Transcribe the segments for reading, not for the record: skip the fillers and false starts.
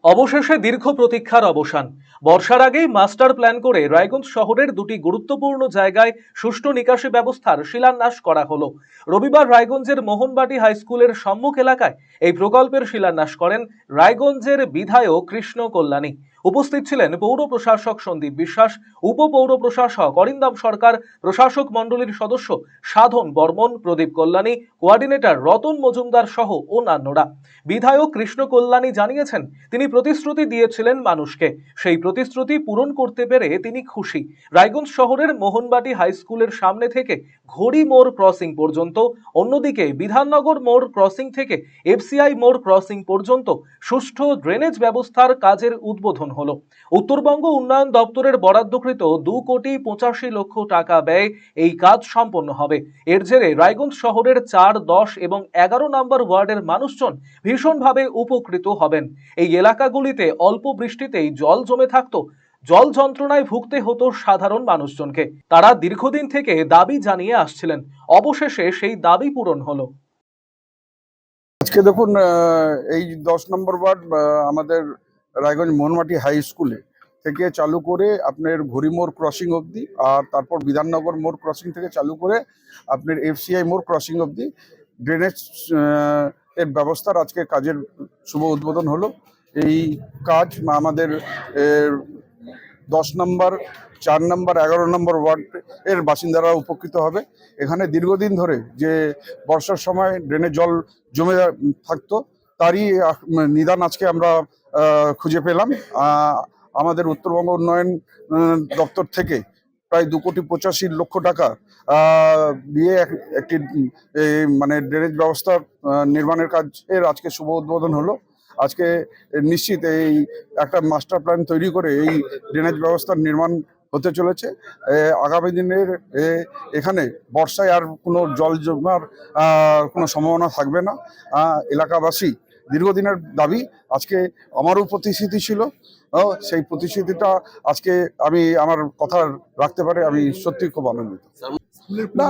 অবশেষে দীর্ঘ প্রতীক্ষার অবসান। বর্ষার আগেই মাস্টার প্ল্যান করে রায়গঞ্জ শহরের দুটি গুরুত্বপূর্ণ জায়গায় সুষ্ঠু নিকাশি ব্যবস্থার শিলান্যাস করা হলো। রবিবার রায়গঞ্জের মোহনবাটি হাই স্কুলের সম্মুখ এলাকায় এই প্রকল্পের শিলান্যাস করেন রায়গঞ্জের বিধায়ক কৃষ্ণ কল্যাণী। উপস্থিত ছিলেন পৌর প্রশাসক সন্দীপ বিশ্বাস, উপপৌর প্রশাসক অরিন্দম সরকার, প্রশাসক মণ্ডলীর সদস্য সাধন বর্মন, প্রদীপ কল্যাণী, কোঅর্ডিনেটর রতন মজুমদার সহ অন্যান্যরা। বিধায়ক কৃষ্ণ কল্যাণী জানিয়েছেন, তিনি প্রতিশ্রুতি দিয়েছিলেন মানুষকে, সেই প্রতিশ্রুতি পূরণ করতে পেরে তিনি খুশি। রায়গঞ্জ শহরের মোহনবাটি হাই স্কুলের সামনে থেকে ঘড়ি মোড় ক্রসিং পর্যন্ত, অন্যদিকে বিধাননগর মোড় ক্রসিং থেকে এফসিআই মোড় ক্রসিং পর্যন্ত সুষ্ঠু ড্রেনেজ ব্যবস্থার কাজের উদ্বোধন হলো। উত্তরবঙ্গ উন্নয়ন দপ্তরের বরাদ্দকৃত 2,85,00,000 টাকা ব্যয়ে এই কাজ সম্পন্ন হবে। এর জেরে রায়গঞ্জ শহরের 4, 10 এবং 11 নম্বর ওয়ার্ডের মানুষজন ভীষণভাবে উপকৃত হবেন। এই এলাকাগুলিতে অল্প বৃষ্টিতেই জল জমে থাকতো, জল যন্ত্রণায় ভুগতে হতো সাধারণ মানুষজনকে। তারা দীর্ঘদিন থেকে দাবি জানিয়ে আসছিলেন, অবশেষে সেই দাবি পূরণ হলো। আজকে দেখুন, এই 10 নম্বর ওয়ার্ড আমাদের রায়গঞ্জ মোহনবাটি হাই স্কুলে থেকে চালু করে আপনার ঘড়িমোড় ক্রসিং অবধি, আর তারপর বিধাননগর মোড় ক্রসিং থেকে চালু করে আপনার এফসিআই মোড় ক্রসিং অবধি ড্রেনেজ এর ব্যবস্থার আজকে কাজের শুভ উদ্বোধন হলো। এই কাজ আমাদের 10 নম্বর, 4 নম্বর, 11 নম্বর ওয়ার্ড এর বাসিন্দারা উপকৃত হবে। এখানে দীর্ঘদিন ধরে যে বর্ষার সময় ড্রেনে জল জমে থাকতো, তারই নিদান আজকে আমরা খুঁজে পেলাম। আমাদের উত্তরবঙ্গ উন্নয়ন দপ্তর থেকে প্রায় 2,85,00,000 টাকা দিয়ে একটি মানে ড্রেনেজ ব্যবস্থা নির্মাণের কাজের আজকে শুভ উদ্বোধন হলো। আজকে নিশ্চিত এই একটা মাস্টার প্ল্যান তৈরি করে এই ড্রেনেজ ব্যবস্থার নির্মাণ হতে চলেছে। আগামী দিনের এখানে বর্ষায় আর কোনো জল জমার কোনো সম্ভাবনা থাকবে না। এলাকাবাসী দীর্ঘদিনের দাবি, আজকে আমারও প্রতিশ্রুতি ছিল, সেই প্রতিশ্রুতিটা আজকে আমি আমার কথা রাখতে পারে, আমি সত্যি খুব আনন্দিত। না,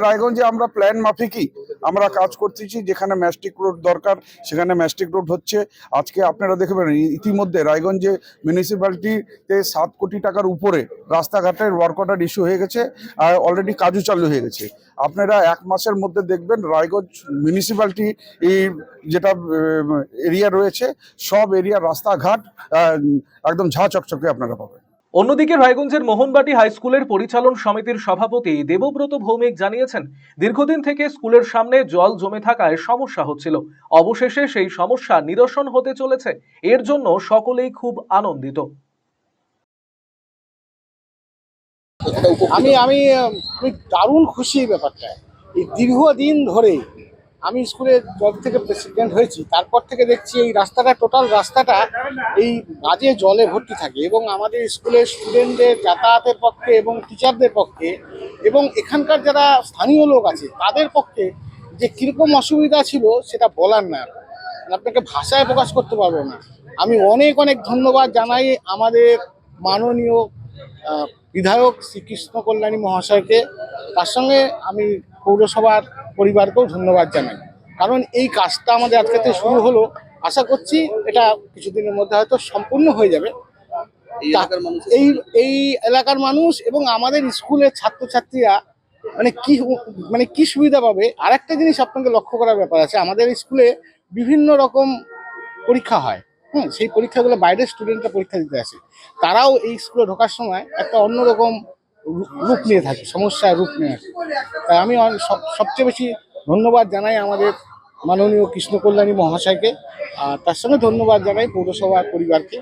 রায়গঞ্জে আমরা প্ল্যান মাফিকই আমরা কাজ করতেছি। যেখানে ম্যাস্টিক রোড দরকার সেখানে ম্যাস্টিক রোড হচ্ছে। আজকে আপনারা দেখবেন ইতিমধ্যে রায়গঞ্জে মিউনিসিপ্যালিটিতে 7 কোটি টাকার উপরে রাস্তাঘাটের ওয়ার্ক অর্ডার ইস্যু হয়ে গেছে, আর অলরেডি কাজও চালু হয়ে গেছে। আপনারা 1 মাসের মধ্যে দেখবেন রায়গঞ্জ মিউনিসিপ্যালিটি যেটা এরিয়া রয়েছে সব এরিয়ার রাস্তাঘাট একদম ঝাঁ চকচকে আপনারা পাবেন। অন্যদিকে রায়গঞ্জের মোহনবাটি হাই স্কুলের পরিচালন সমিতির সভাপতি দেবব্রত ভৌমিক জানিয়েছেন, দীর্ঘদিন থেকে স্কুলের সামনে জল জমে থাকায় সমস্যা হচ্ছিল, অবশেষে সেই সমস্যা নিরসন হতে চলেছে। এর জন্য সকলেই খুব আনন্দিত। আমি দারুণ খুশি এই ব্যাপারটা। এই দীর্ঘদিন ধরে আমি স্কুলে জব থেকে প্রেসিডেন্ট হয়েছি, তারপর থেকে দেখছি এই রাস্তাটা, টোটাল রাস্তাটা এই বাজে জলে ভর্তি থাকে, এবং আমাদের স্কুলের স্টুডেন্টদের যাতায়াতের পক্ষে এবং টিচারদের পক্ষে এবং এখানকার যারা স্থানীয় লোক আছে তাদের পক্ষে যে কীরকম অসুবিধা ছিল সেটা বলার না, আপনাকে ভাষায় প্রকাশ করতে পারবো না। আমি অনেক অনেক ধন্যবাদ জানাই আমাদের মাননীয় বিধায়ক শ্রীকৃষ্ণ কল্যাণী মহাশয়কে। তার সঙ্গে আমি পৌরসভার পরিবারকেও ধন্যবাদ জানাই, কারণ এই কাজটা আমাদের আজকে থেকে শুরু হলো। আশা করছি এটা কিছুদিনের মধ্যে হয়তো সম্পূর্ণ হয়ে যাবে। এই এলাকার মানুষ এবং আমাদের স্কুলের ছাত্রছাত্রীরা মানে কি সুবিধা পাবে। আর একটা জিনিস আপনাকে লক্ষ্য করার ব্যাপার আছে, আমাদের স্কুলে বিভিন্ন রকম পরীক্ষা হয়, সেই পরীক্ষাগুলো বাইরের স্টুডেন্টরা পরীক্ষা দিতে আসে, তারাও এই স্কুলে ঢোকার সময় একটা অন্যরকম রূপ নিয়ে থাকে, সমস্যার রূপ নিয়ে থাকে। তাই আমি সবচেয়ে বেশি ধন্যবাদ জানাই আমাদের মাননীয় কৃষ্ণ কল্যাণী মহাশয়কে, আর তার সঙ্গে ধন্যবাদ জানাই পৌরসভার পরিবারকে।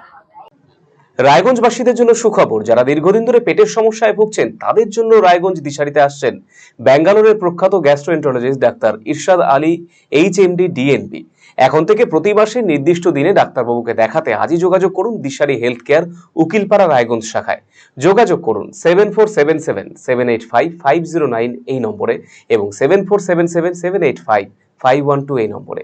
রায়গঞ্জবাসীদের জন্য সুখবর, যারা দীর্ঘদিন ধরে পেটের সমস্যায় ভুগছেন তাদের জন্য রায়গঞ্জ দিশারিতে আসছেন ব্যাঙ্গালোরের প্রখ্যাত গ্যাস্ট্রোএন্টারোলজিস্ট ডাক্তার ইরশাদ আলী, HMD, DNB। এখন থেকে প্রতি মাসে নির্দিষ্ট দিনে ডাক্তারবাবুকে দেখাতে আজই যোগাযোগ করুন দিশারি হেলথ কেয়ার, উকিলপাড়া রায়গঞ্জ শাখায়। যোগাযোগ করুন 7477785509 এই নম্বরে এবং 7477785512 এই নম্বরে।